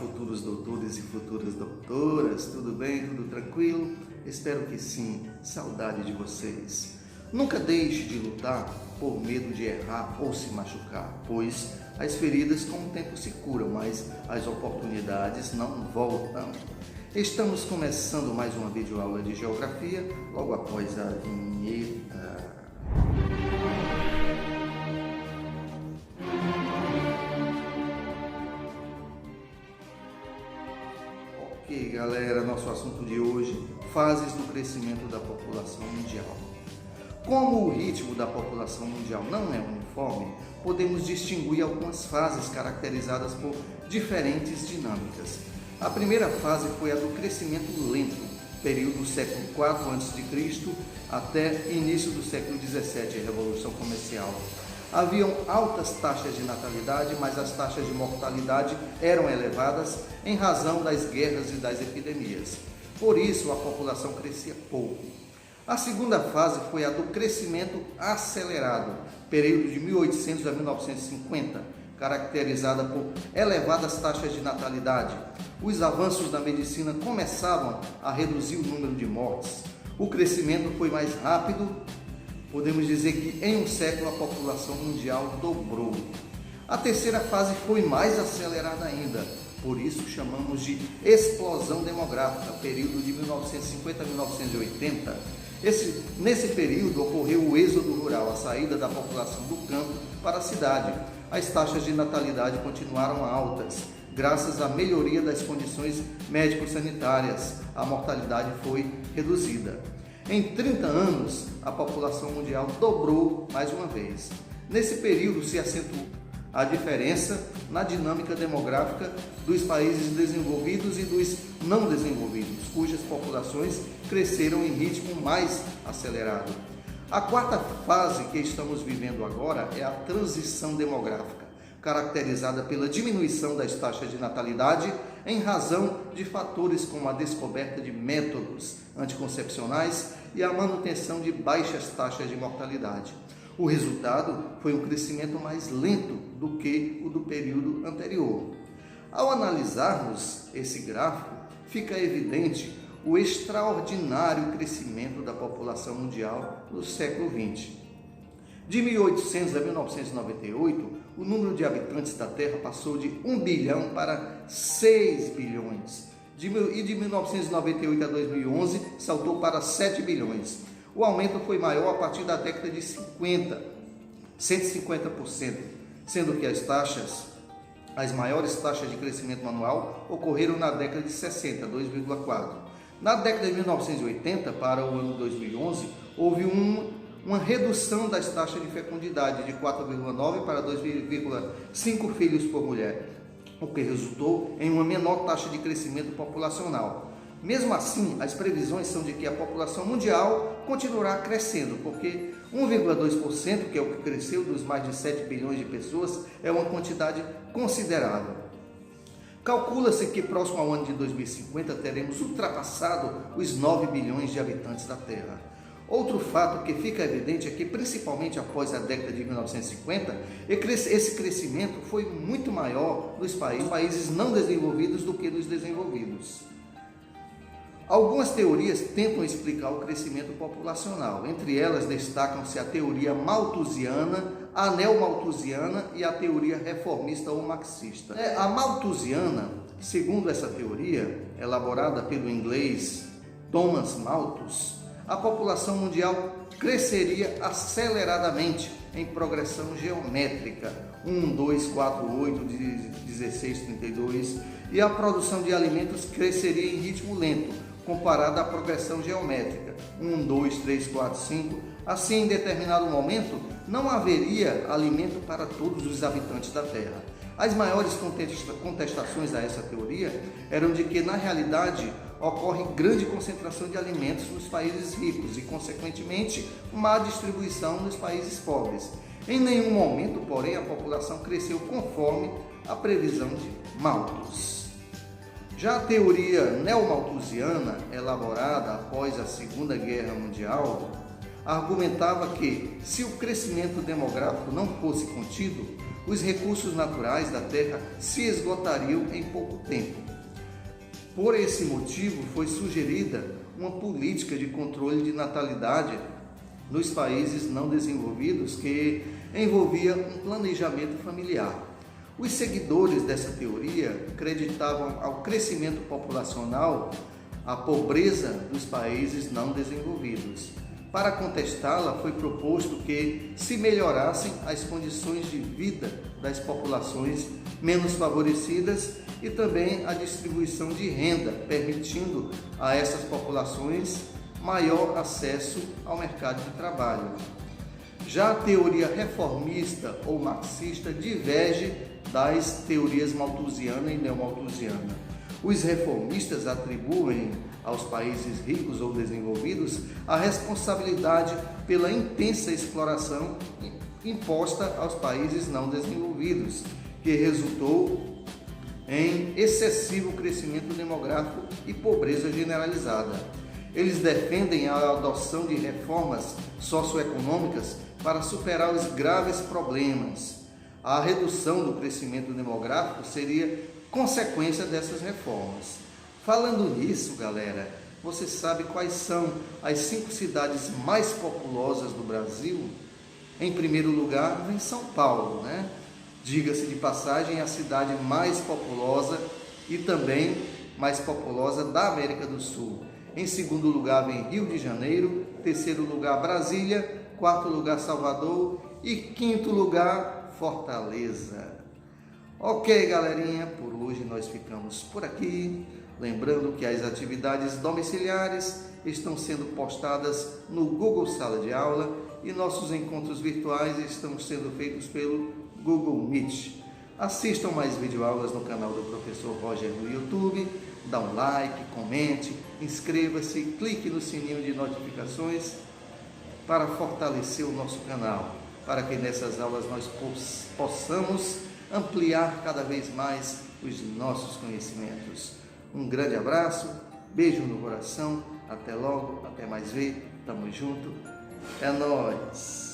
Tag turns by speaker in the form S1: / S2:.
S1: futuros doutores e futuras doutoras, tudo bem? Tudo tranquilo? Espero que sim, saudade de vocês. Nunca deixe de lutar por medo de errar ou se machucar, pois as feridas com o tempo se curam, mas as oportunidades não voltam. Estamos começando mais uma videoaula de geografia, logo após a vinheta. Ok, galera, nosso assunto de hoje, fases do crescimento da população mundial. Como o ritmo da população mundial não é uniforme, podemos distinguir algumas fases caracterizadas por diferentes dinâmicas. A primeira fase foi a do crescimento lento, período do século IV a.C. até início do século XVII, a Revolução Comercial. Haviam altas taxas de natalidade, mas as taxas de mortalidade eram elevadas em razão das guerras e das epidemias. Por isso, a população crescia pouco. A segunda fase foi a do crescimento acelerado, período de 1800 a 1950, caracterizada por elevadas taxas de natalidade. Os avanços da medicina começavam a reduzir o número de mortes. O crescimento foi mais rápido. Podemos dizer que em um século a população mundial dobrou. A terceira fase foi mais acelerada ainda, por isso chamamos de explosão demográfica, período de 1950 a 1980. Nesse período ocorreu o êxodo rural, a saída da população do campo para a cidade. As taxas de natalidade continuaram altas, graças à melhoria das condições médico-sanitárias. A mortalidade foi reduzida. Em 30 anos, a população mundial dobrou mais uma vez. Nesse período se acentuou a diferença na dinâmica demográfica dos países desenvolvidos e dos não desenvolvidos, cujas populações cresceram em ritmo mais acelerado. A quarta fase que estamos vivendo agora é a transição demográfica, caracterizada pela diminuição das taxas de natalidade em razão de fatores como a descoberta de métodos anticoncepcionais e a manutenção de baixas taxas de mortalidade. O resultado foi um crescimento mais lento do que o do período anterior. Ao analisarmos esse gráfico, fica evidente o extraordinário crescimento da população mundial no século XX. De 1800 a 1998, o número de habitantes da Terra passou de 1 bilhão para 6 bilhões. E de 1998 a 2011, saltou para 7 bilhões. O aumento foi maior a partir da década de 150%, sendo que as maiores taxas de crescimento anual ocorreram na década de 60, 2,4%. Na década de 1980 para o ano 2011, houve uma redução das taxas de fecundidade de 4,9 para 2,5 filhos por mulher, o que resultou em uma menor taxa de crescimento populacional. Mesmo assim, as previsões são de que a população mundial continuará crescendo, porque 1,2%, que é o que cresceu dos mais de 7 bilhões de pessoas, é uma quantidade considerável. Calcula-se que próximo ao ano de 2050 teremos ultrapassado os 9 bilhões de habitantes da Terra. Outro fato que fica evidente é que, principalmente após a década de 1950, esse crescimento foi muito maior nos países não desenvolvidos do que nos desenvolvidos. Algumas teorias tentam explicar o crescimento populacional. Entre elas destacam-se a teoria malthusiana, a neomalthusiana e a teoria reformista ou marxista. A malthusiana, segundo essa teoria, elaborada pelo inglês Thomas Malthus, a população mundial cresceria aceleradamente em progressão geométrica, 1, 2, 4, 8, 16, 32, e a produção de alimentos cresceria em ritmo lento, comparada à progressão geométrica, 1, 2, 3, 4, 5. Assim, em determinado momento, não haveria alimento para todos os habitantes da Terra. As maiores contestações a essa teoria eram de que, na realidade, ocorre grande concentração de alimentos nos países ricos e, consequentemente, má distribuição nos países pobres. Em nenhum momento, porém, a população cresceu conforme a previsão de Malthus. Já a teoria neomalthusiana, elaborada após a Segunda Guerra Mundial, argumentava que, se o crescimento demográfico não fosse contido, os recursos naturais da terra se esgotariam em pouco tempo. Por esse motivo, foi sugerida uma política de controle de natalidade nos países não desenvolvidos que envolvia um planejamento familiar. Os seguidores dessa teoria acreditavam ao crescimento populacional a pobreza dos países não desenvolvidos. Para contestá-la, foi proposto que se melhorassem as condições de vida das populações menos favorecidas e também a distribuição de renda, permitindo a essas populações maior acesso ao mercado de trabalho. Já a teoria reformista ou marxista diverge das teorias malthusiana e neomalthusiana. Os reformistas atribuem aos países ricos ou desenvolvidos a responsabilidade pela intensa exploração imposta aos países não desenvolvidos, que resultou em excessivo crescimento demográfico e pobreza generalizada. Eles defendem a adoção de reformas socioeconômicas para superar os graves problemas. A redução do crescimento demográfico seria consequência dessas reformas. Falando nisso, galera, você sabe quais são as 5 cidades mais populosas do Brasil? Em primeiro lugar, vem São Paulo, né? Diga-se de passagem, a cidade mais populosa e também mais populosa da América do Sul. Em segundo lugar, vem Rio de Janeiro. Terceiro lugar, Brasília. Quarto lugar, Salvador. E quinto lugar, Fortaleza. Ok, galerinha, por hoje nós ficamos por aqui. Lembrando que as atividades domiciliares estão sendo postadas no Google Sala de Aula e nossos encontros virtuais estão sendo feitos pelo Google Meet. Assistam mais videoaulas no canal do Professor Roger no YouTube, dá um like, comente, inscreva-se, clique no sininho de notificações para fortalecer o nosso canal, para que nessas aulas nós possamos ampliar cada vez mais os nossos conhecimentos. Um grande abraço, beijo no coração, até logo, até mais ver, tamo junto, é nóis!